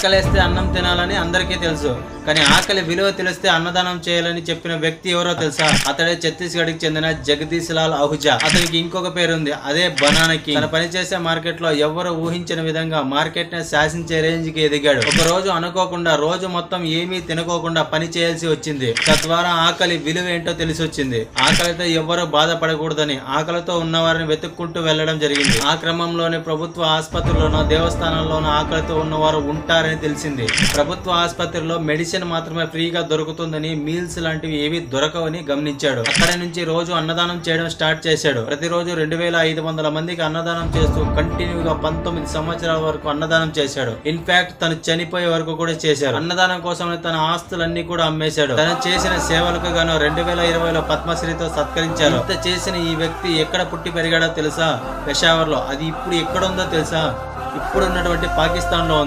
ఆకలేస్తే అన్నం తినాలని అందరికీ తెలుసు, కానీ ఆకలి విలువ తెలిస్తే అన్నదానం చేయాలని చెప్పిన వ్యక్తి ఎవరో తెలుసా? అతడే ఛత్తీస్గఢ్ కి చెందిన జగదీష్ లాల్ అహుజా. అతనికి ఇంకొక పేరుంది, అదే బనానా కింగ్. తన పనిచేసే మార్కెట్ లో ఎవరు ఊహించిన విధంగా మార్కెట్ ని శాసించే రేంజ్ కి ఎదిగాడు. ఒక రోజు అనుకోకుండా రోజు మొత్తం ఏమీ తినుకోకుండా పని చేయాల్సి వచ్చింది. తద్వారా ఆకలి విలువ ఏంటో తెలిసి వచ్చింది. ఆకలితో ఎవరు బాధపడకూడదని ఆకలితో ఉన్నవారిని వెతుక్కుంటూ వెళ్లడం జరిగింది. ఆ క్రమంలోనే ప్రభుత్వ ఆసుపత్రుల్లోనూ దేవస్థానాల్లోనూ ఆకలితో ఉన్నవారు ఉంటారని తెలిసింది. ప్రభుత్వ ఆసుపత్రిలో మెడిసిన్ మాత్రమే ఫ్రీగా దొరుకుతుందని, మీల్స్ లాంటివి ఏవి దొరకవని గమనించాడు. అక్కడి నుంచి రోజు అన్నదానం చేయడం స్టార్ట్ చేశాడు. ప్రతిరోజు 2500 మందికి అన్నదానం చేస్తూ కంటిన్యూగా 19 సంవత్సరాల వరకు అన్నదానం చేశాడు. ఇన్ఫాక్ట్ తను చనిపోయే వరకు కూడా చేశారు. అన్నదానం కోసం తన ఆస్తులన్నీ కూడా అమ్మేశాడు. తను చేసిన సేవలకు గాను 2020లో పద్మశ్రీతో సత్కరించారు. ఇంత చేసిన ఈ వ్యక్తి ఎక్కడ పుట్టి పెరిగాడో తెలుసా? పెషావర్ లో. అది ఇప్పుడు ఎక్కడుందో తెలుసా? ఇప్పుడు ఉన్నటువంటి పాకిస్తాన్ లో.